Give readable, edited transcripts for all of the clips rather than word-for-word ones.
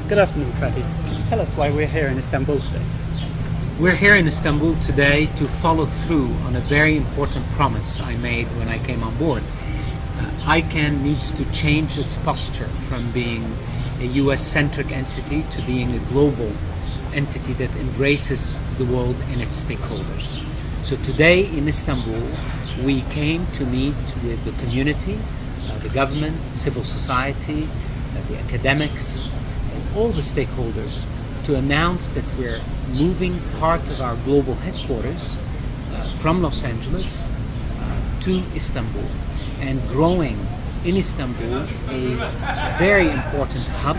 Good afternoon, Fadi. Could you tell us why we're here in Istanbul today? We're here in Istanbul today to follow through on a very important promise I made when I came on board. ICANN needs to change its posture from being a US-centric entity to being a global entity that embraces the world and its stakeholders. So today in Istanbul, we came to meet with the community, the government, civil society, the academics, and all the stakeholders to announce that we're moving part of our global headquarters from Los Angeles to Istanbul and growing in Istanbul a very important hub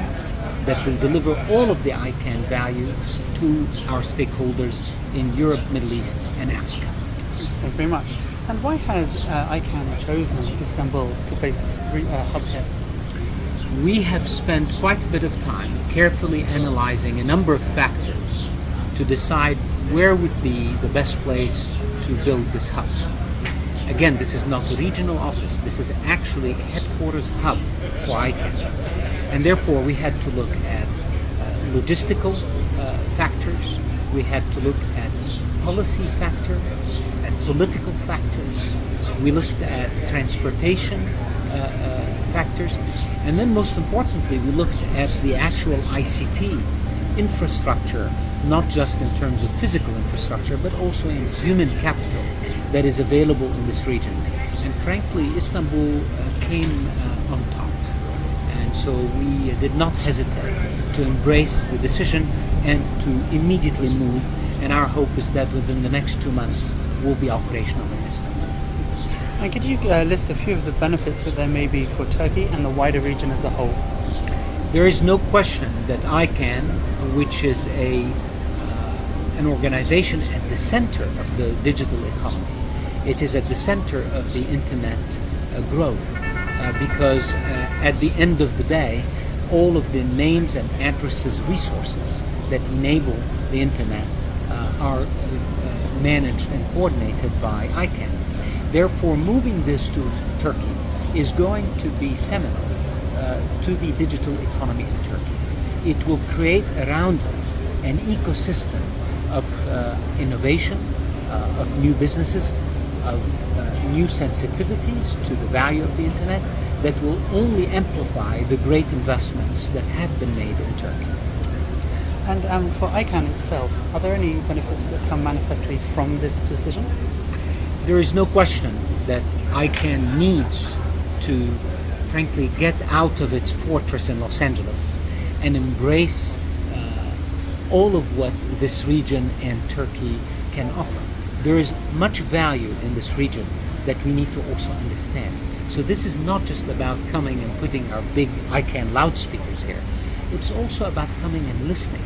that will deliver all of the ICANN value to our stakeholders in Europe, Middle East, and Africa. Thank you very much. And why has ICANN chosen Istanbul to base its hub here? We have spent quite a bit of time carefully analyzing a number of factors to decide where would be the best place to build this hub. Again, this is not a regional office. This is actually a headquarters hub for ICANN. And therefore, we had to look at logistical factors. We had to look at policy factors, at political factors. We looked at transportation factors. And then most importantly, we looked at the actual ICT infrastructure, not just in terms of physical infrastructure, but also in human capital that is available in this region. And frankly, Istanbul came on top. And so we did not hesitate to embrace the decision and to immediately move. And our hope is that within the next 2 months, we'll be operational in Istanbul. And could you list a few of the benefits that there may be for Turkey and the wider region as a whole? There is no question that ICANN, which is an organization at the center of the digital economy, it is at the center of the internet growth because at the end of the day, all of the names and addresses resources that enable the internet are managed and coordinated by ICANN. Therefore, moving this to Turkey is going to be seminal to the digital economy in Turkey. It will create around it an ecosystem of innovation, of new businesses, of new sensitivities to the value of the internet that will only amplify the great investments that have been made in Turkey. And for ICANN itself, are there any benefits that come manifestly from this decision? There is no question that ICANN needs to, frankly, get out of its fortress in Los Angeles and embrace all of what this region and Turkey can offer. There is much value in this region that we need to also understand. So this is not just about coming and putting our big ICANN loudspeakers here. It's also about coming and listening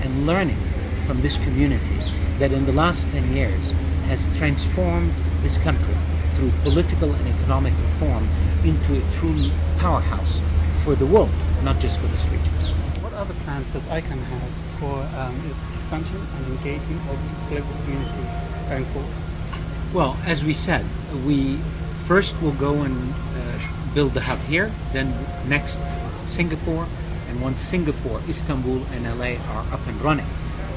and learning from this community that in the last 10 years has transformed this country through political and economic reform into a true powerhouse for the world, not just for this region. What other plans does ICANN have for its expansion and engagement of the global community going forward? Well, as we said, we first will go and build the hub here, then next Singapore, and once Singapore, Istanbul, and LA are up and running,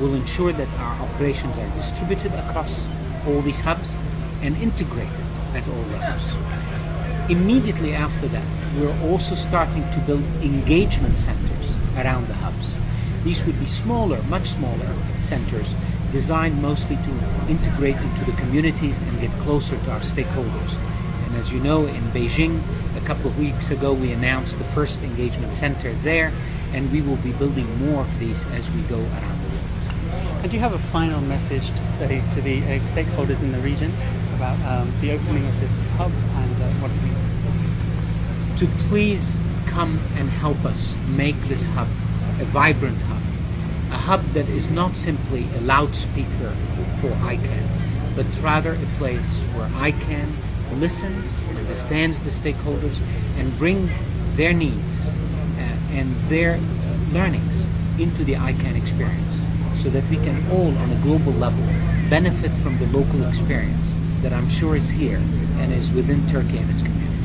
we'll ensure that our operations are distributed across all these hubs and integrated at all levels. Immediately after that, we're also starting to build engagement centers around the hubs. These would be smaller, much smaller centers designed mostly to integrate into the communities and get closer to our stakeholders. And as you know, in Beijing, a couple of weeks ago, we announced the first engagement center there, and we will be building more of these as we go around the world. And do you have a final message to say to the stakeholders in the region about the opening of this hub and what it means? To please come and help us make this hub a vibrant hub. A hub that is not simply a loudspeaker for ICANN, but rather a place where ICANN listens, understands the stakeholders, and bring their needs and their learnings into the ICANN experience so that we can all, on a global level, benefit from the local experience that I'm sure is here and is within Turkey and its community.